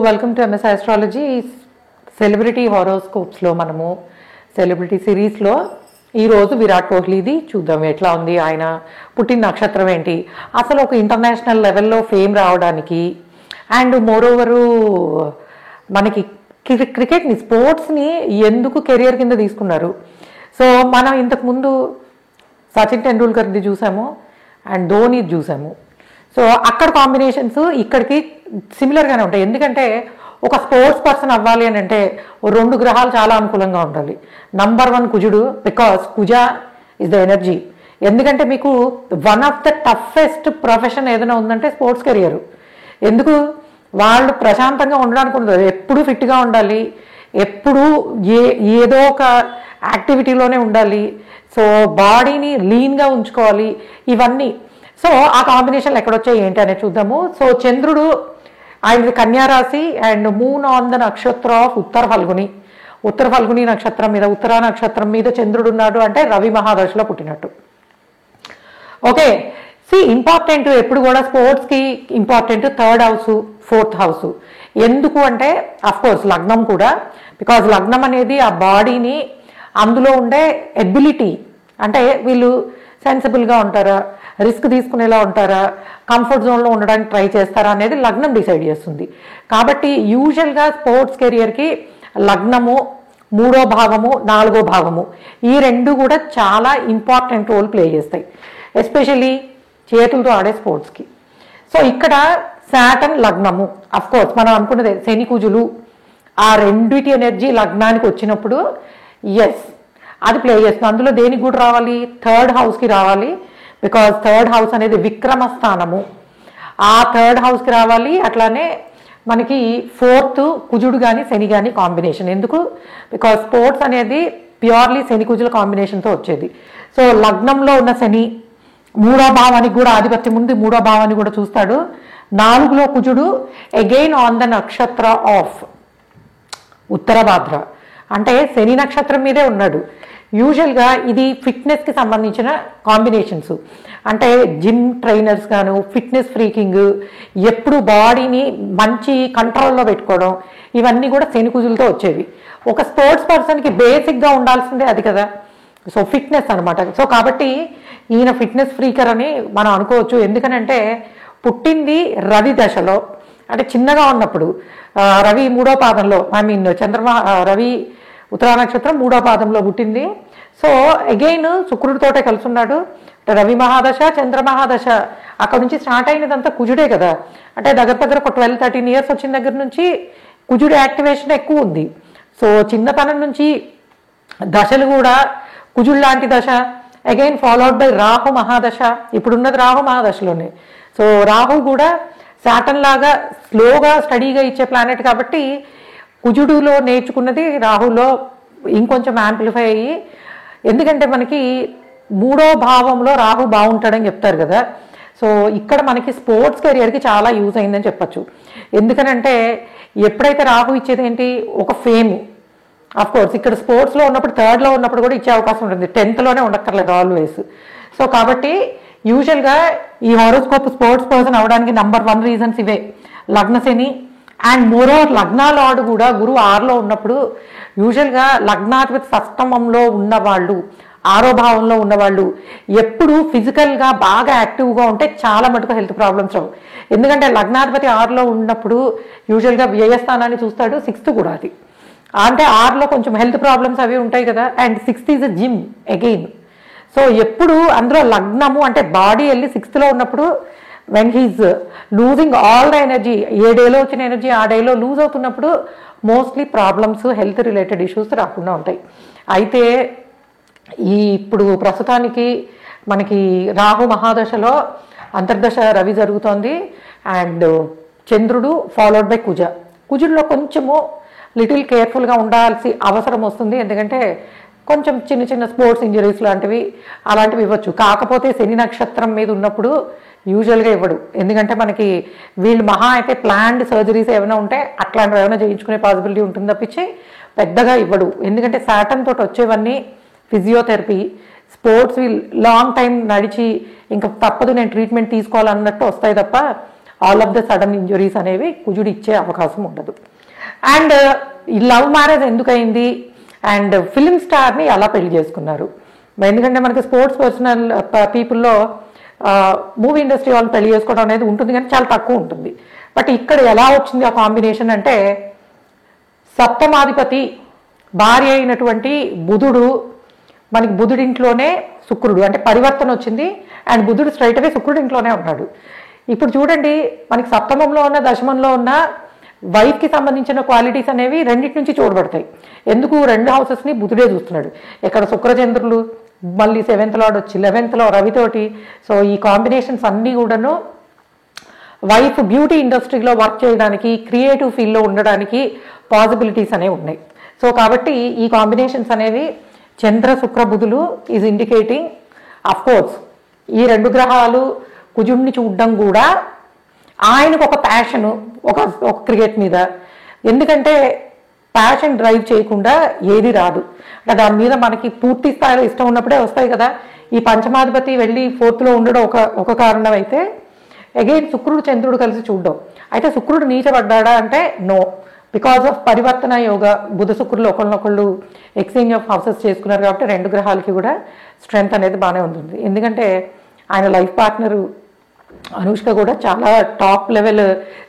Welcome to MS astrology. Celebrity హారోస్కోప్స్లో మనము celebrity సిరీస్లో ఈరోజు విరాట్ కోహ్లీది చూద్దాం. ఎట్లా ఉంది, ఆయన పుట్టిన నక్షత్రం ఏంటి, అసలు ఒక ఇంటర్నేషనల్ లెవెల్లో ఫేమ్ రావడానికి, అండ్ మోరోవరు మనకి క్రికెట్ని, స్పోర్ట్స్ని ఎందుకు కెరియర్ కింద తీసుకున్నారు. సో మనం ఇంతకుముందు సచిన్ టెండూల్కర్ది చూసాము అండ్ ధోని చూసాము. సో అక్కడ కాంబినేషన్స్ ఇక్కడికి సిమిలర్గానే ఉంటాయి. ఎందుకంటే ఒక స్పోర్ట్స్ పర్సన్ అవ్వాలి అని అంటే రెండు గ్రహాలు చాలా అనుకూలంగా ఉండాలి. నంబర్ 1 కుజుడు, because Kuja is the energy. ఎందుకంటే మీకు one of the toughest profession ఏదైనా ఉందంటే స్పోర్ట్స్ కెరియర్. ఎందుకు, వాళ్ళు ప్రశాంతంగా ఉండడానికి ఉండదు, ఎప్పుడూ ఫిట్గా ఉండాలి, ఎప్పుడూ ఏదో ఒక యాక్టివిటీలోనే ఉండాలి. సో బాడీని లీన్గా ఉంచుకోవాలి, ఇవన్నీ. సో ఆ కాంబినేషన్లు ఎక్కడొచ్చాయి ఏంటి అనేది చూద్దాము. సో చంద్రుడు ఆయనది కన్యారాశి అండ్ మూన్ ఆన్ ద నక్షత్ర ఆఫ్ ఉత్తర ఫల్గుని నక్షత్రం మీద, ఉత్తరా నక్షత్రం మీద చంద్రుడు ఉన్నాడు అంటే రవి మహాదశలో పుట్టినట్టు. ఓకే, ఇంపార్టెంట్ ఎప్పుడు కూడా స్పోర్ట్స్కి important 3rd house 4th house. ఎందుకు అంటే అఫ్కోర్స్ లగ్నం కూడా, బికాజ్ లగ్నం అనేది ఆ బాడీని, అందులో ఉండే ఎబిలిటీ, అంటే వీళ్ళు సెన్సిబుల్గా ఉంటారా, రిస్క్ తీసుకునేలా ఉంటారా, కంఫర్ట్ జోన్లో ఉండడానికి ట్రై చేస్తారా అనేది లగ్నం డిసైడ్ చేస్తుంది. కాబట్టి యూజువల్గా స్పోర్ట్స్ కెరియర్కి లగ్నము, 3వ భావము, 4వ భావము, ఈ రెండు కూడా చాలా ఇంపార్టెంట్ రోల్ ప్లే చేస్తాయి, ఎస్పెషల్లీ చేతులతో ఆడే స్పోర్ట్స్కి. సో ఇక్కడ సాటర్న్ లగ్నము, అఫ్కోర్స్ మనం అనుకున్నదే శని కుజులు, ఆ రెండిటి ఎనర్జీ లగ్నానికి వచ్చినప్పుడు ఎస్ అది ప్లే చేస్తుంది. అందులో దేనికి కూడా రావాలి, 3rd హౌస్కి రావాలి, బికాజ్ 3rd హౌస్ అనేది విక్రమ స్థానము, ఆ 3rd హౌస్కి రావాలి. అట్లానే మనకి 4th కుజుడు కానీ శని కానీ కాంబినేషన్. ఎందుకు, బికాజ్ స్పోర్ట్స్ అనేది ప్యూర్లీ శని కుజుల కాంబినేషన్తో వచ్చేది. సో లగ్నంలో ఉన్న శని 3వ భావానికి కూడా ఆధిపత్యం ఉంది, 3వ భావాన్ని కూడా చూస్తాడు. 4లో కుజుడు అగైన్ ఆన్ ద నక్షత్ర ఆఫ్ ఉత్తరభాద్ర, అంటే శని నక్షత్రం మీదే ఉన్నాడు. యూజువల్గా ఇది ఫిట్నెస్కి సంబంధించిన కాంబినేషన్స్, అంటే జిమ్ ట్రైనర్స్ గాను, ఫిట్నెస్ ఫ్రీకింగ్, ఎప్పుడు బాడీని మంచి కంట్రోల్లో పెట్టుకోవడం, ఇవన్నీ కూడా శని కుజులతో వచ్చేవి. ఒక స్పోర్ట్స్ పర్సన్కి బేసిక్గా ఉండాల్సిందే అది కదా, సో ఫిట్నెస్ అనమాట. సో కాబట్టి ఈయన ఫిట్నెస్ ఫ్రీకర్ అని మనం అనుకోవచ్చు. ఎందుకనంటే పుట్టింది రవి దశలో, అంటే చిన్నగా ఉన్నప్పుడు, రవి 3వ పాదంలో, రవి ఉత్తరా నక్షత్రం 3వ పాదంలో పుట్టింది. సో అగైన్ శుక్రుడితోటే కలుసున్నాడు. రవి మహాదశ, చంద్ర మహాదశ, అక్కడ నుంచి స్టార్ట్ అయినదంతా కుజుడే కదా. అంటే దగ్గర ఒక 12-13 ఇయర్స్ వచ్చిన దగ్గర నుంచి కుజుడు యాక్టివేషన్ ఎక్కువ ఉంది. సో చిన్నతనం నుంచి దశలు కూడా కుజుడు లాంటి దశ, అగైన్ ఫాలోడ్ బై రాహు మహాదశ, ఇప్పుడున్నది రాహు మహాదశలోనే. సో రాహు కూడా సాటర్న్ లాగా స్లోగా స్టడీగా ఇచ్చే ప్లానెట్ కాబట్టి కుజుడులో నేర్చుకున్నది రాహులో ఇంకొంచెం యాంప్లిఫై అయ్యి, ఎందుకంటే మనకి 3వ భావంలో రాహు బాగుంటాడని చెప్తారు కదా. సో ఇక్కడ మనకి స్పోర్ట్స్ కెరియర్కి చాలా యూజ్ అయిందని చెప్పచ్చు. ఎందుకనంటే ఎప్పుడైతే రాహు ఇచ్చేది ఏంటి, ఒక ఫేమ్. అఫ్కోర్స్ ఇక్కడ స్పోర్ట్స్లో ఉన్నప్పుడు 3rdలో ఉన్నప్పుడు కూడా ఇచ్చే అవకాశం ఉంటుంది, 10thలోనే ఉండక్కర్లేదు ఆల్వేస్. సో కాబట్టి యూజువల్గా ఈ హారోస్కోప్ స్పోర్ట్స్ పర్సన్ అవడానికి నంబర్ 1 రీజన్స్ ఇవే, లగ్నశని అండ్ మోరోవర్ లగ్నాలాడు కూడా గురువు 6లో ఉన్నప్పుడు, యూజువల్గా లగ్నాధిపతి సప్తమంలో ఉన్నవాళ్ళు, 6వ భావంలో ఉన్నవాళ్ళు ఎప్పుడు ఫిజికల్గా బాగా యాక్టివ్గా ఉంటే చాలా మటుకు హెల్త్ ప్రాబ్లమ్స్ రావు. ఎందుకంటే లగ్నాధిపతి 6లో ఉన్నప్పుడు యూజువల్గా వ్యయస్థానాన్ని చూస్తాడు, 6th కూడా అది, అంటే 6లో కొంచెం హెల్త్ ప్రాబ్లమ్స్ అవి ఉంటాయి కదా. And 6th is a gym again. So ఎప్పుడు అందులో లగ్నము అంటే బాడీ వెళ్ళి 6thలో ఉన్నప్పుడు, when he's losing all the energy, ఏ డేలో వచ్చిన ఎనర్జీ ఆ డేలో లూజ్ అవుతున్నప్పుడు mostly problems, health related issues రాకుండా ఉంటాయి. అయితే ఇప్పుడు ప్రస్తుతానికి మనకి రాహు మహాదశలో అంతర్దశ రవి జరుగుతోంది అండ్ చంద్రుడు ఫాలోడ్ బై కుజుడిలో కొంచెము లిటిల్ కేర్ఫుల్గా ఉండాల్సి అవసరం వస్తుంది. ఎందుకంటే కొంచెం చిన్న స్పోర్ట్స్ ఇంజరీస్ లాంటివి అలాంటివి ఇవ్వచ్చు. కాకపోతే శని నక్షత్రం మీద ఉన్నప్పుడు యూజువల్గా ఇవ్వడు, ఎందుకంటే మనకి వీళ్ళు మహా అయితే ప్లాన్డ్ సర్జరీస్ ఏమైనా ఉంటే అట్లాంటివి ఏమైనా చేయించుకునే పాసిబిలిటీ ఉంటుంది తప్పించి పెద్దగా ఇవ్వడు. ఎందుకంటే సాటర్న్ తోటి వచ్చేవన్నీ ఫిజియోథెరపీ, స్పోర్ట్స్ లాంగ్ టైం నడిచి ఇంకా తప్పదు నేను ట్రీట్మెంట్ తీసుకోవాలన్నట్టు వస్తాయి తప్ప all of the sudden injuries అనేవి కుజుడు ఇచ్చే అవకాశం ఉండదు. అండ్ ఈ లవ్ మ్యారేజ్ ఎందుకైంది అండ్ ఫిలిం స్టార్ని ఎలా పెళ్లి చేసుకున్నారు? ఎందుకంటే మనకి స్పోర్ట్స్ పర్సనల్ పీపుల్లో మూవీ ఇండస్ట్రీ వాళ్ళు పెళ్లి చేసుకోవడం అనేది ఉంటుంది కానీ చాలా తక్కువ ఉంటుంది. బట్ ఇక్కడ ఎలా వచ్చింది ఆ కాంబినేషన్ అంటే, సప్తమాధిపతి భార్య అయినటువంటి బుధుడు, మనకి బుధుడింట్లోనే శుక్రుడు, అంటే పరివర్తన వచ్చింది. అండ్ బుధుడు స్ట్రైట్ అవే శుక్రుడి ఇంట్లోనే ఉన్నాడు. ఇప్పుడు చూడండి, మనకి సప్తమంలో ఉన్న దశమంలో ఉన్న వైఫ్కి సంబంధించిన క్వాలిటీస్ అనేవి రెండింటి నుంచి చూడబడతాయి. ఎందుకు? 2 హౌసెస్ని బుధుడే చూస్తున్నాడు. ఇక్కడ శుక్రచంద్రులు, మళ్ళీ 7th లార్డ్ వచ్చి 11th లో రవితోటి. సో ఈ కాంబినేషన్స్ అన్నీ కూడాను వైఫ్ బ్యూటీ ఇండస్ట్రీలో వర్క్ చేయడానికి, క్రియేటివ్ ఫీల్డ్లో ఉండడానికి పాసిబిలిటీస్ అనేవి ఉన్నాయి. సో కాబట్టి ఈ కాంబినేషన్స్ అనేవి చంద్ర శుక్ర బుధులు ఈజ్ ఇండికేటింగ్. అఫ్ కోర్స్ ఈ 2 గ్రహాలు కుజుడిని చూడడం కూడా ఆయనకు ఒక ప్యాషను, ఒక క్రికెట్ మీద. ఎందుకంటే ప్యాషన్ డ్రైవ్ చేయకుండా ఏది రాదు. దాని మీద మనకి పూర్తి స్థాయిలో ఇష్టం ఉన్నప్పుడే వస్తాయి కదా. ఈ పంచమాధిపతి వెళ్ళి 4th లో ఉండడం ఒక కారణం అయితే, అగైన్ శుక్రుడు చంద్రుడు కలిసి చూడడం. అయితే శుక్రుడు నీచబడ్డా అంటే నో, బికాస్ ఆఫ్ పరివర్తన యోగ. బుధ శుక్రులు ఒకళ్ళనొకళ్ళు ఎక్స్చేంజ్ ఆఫ్ హౌసెస్ చేసుకున్నారు కాబట్టి 2 గ్రహాలకి కూడా స్ట్రెంగ్త్ అనేది బాగానే ఉంటుంది. ఎందుకంటే ఆయన లైఫ్ పార్ట్నరు అనుష్క కూడా చాలా టాప్ లెవెల్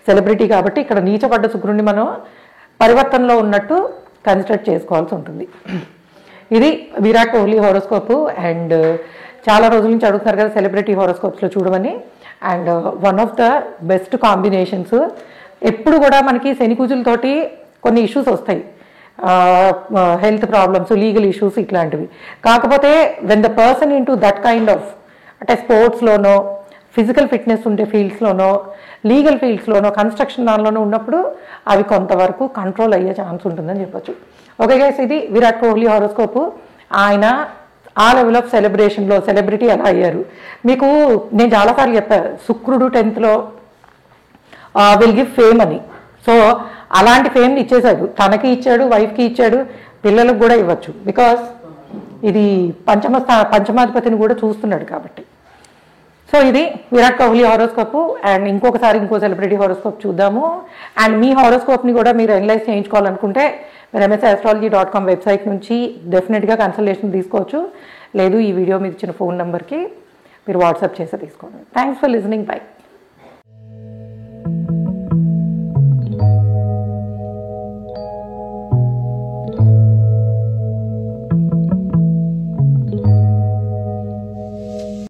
సెలబ్రిటీ కాబట్టి ఇక్కడ నీచబడ్డ శుక్రుడిని మనం పరివర్తనలో ఉన్నట్టు కన్సిడర్ చేసుకోవాల్సి ఉంటుంది. ఇది విరాట్ కోహ్లీ హోరోస్కోప్. అండ్ చాలా రోజుల నుంచి అడుగుతున్నారు కదా సెలబ్రిటీ హోరోస్కోప్స్లో చూడమని. And one of the best combinations. ఎప్పుడు కూడా మనకి శనికుజులతోటి కొన్ని ఇష్యూస్ వస్తాయి, హెల్త్ ప్రాబ్లమ్స్, లీగల్ ఇష్యూస్ ఇట్లాంటివి. కాకపోతే when the person in to that kind of, అంటే స్పోర్ట్స్లోనో, ఫిజికల్ ఫిట్నెస్ ఉండే ఫీల్డ్స్లోనో, లీగల్ ఫీల్డ్స్లోనో, కన్స్ట్రక్షన్ దానిలోనో ఉన్నప్పుడు అవి కొంతవరకు కంట్రోల్ అయ్యే ఛాన్స్ ఉంటుందని చెప్పొచ్చు. ఓకే గైస్, ఇది విరాట్ కోహ్లీ హారోస్కోప్. ఆయన ఆ లెవెల్ ఆఫ్ సెలబ్రేషన్లో సెలబ్రిటీ ఎలా అయ్యారు మీకు నేను చాలాసార్లు చెప్పాను. శుక్రుడు 10th లో విల్ గివ్ ఫేమ్ అని. సో అలాంటి ఫేమ్ని ఇచ్చేశాడు, తనకి ఇచ్చాడు, వైఫ్కి ఇచ్చాడు, పిల్లలకు కూడా ఇవ్వచ్చు. బికాస్ ఇది పంచమాధిపతిని కూడా చూస్తున్నాడు కాబట్టి. సో ఇది విరాట్ కోహ్లీ హారోస్కోప్. అండ్ ఇంకొకసారి ఇంకో సెలబ్రిటీ హారోస్కోప్ చూద్దాము. అండ్ మీ హారోస్కోప్ని కూడా మీరు అనలైజ్ చేయించుకోవాలనుకుంటే మీరు msastrology.com వెబ్సైట్ నుంచి డెఫినెట్గా కన్సల్టేషన్ తీసుకోవచ్చు. లేదు ఈ వీడియో మీద ఇచ్చిన ఫోన్ నెంబర్కి మీరు వాట్సాప్ చేసి తీసుకోండి. Thanks for listening. బై.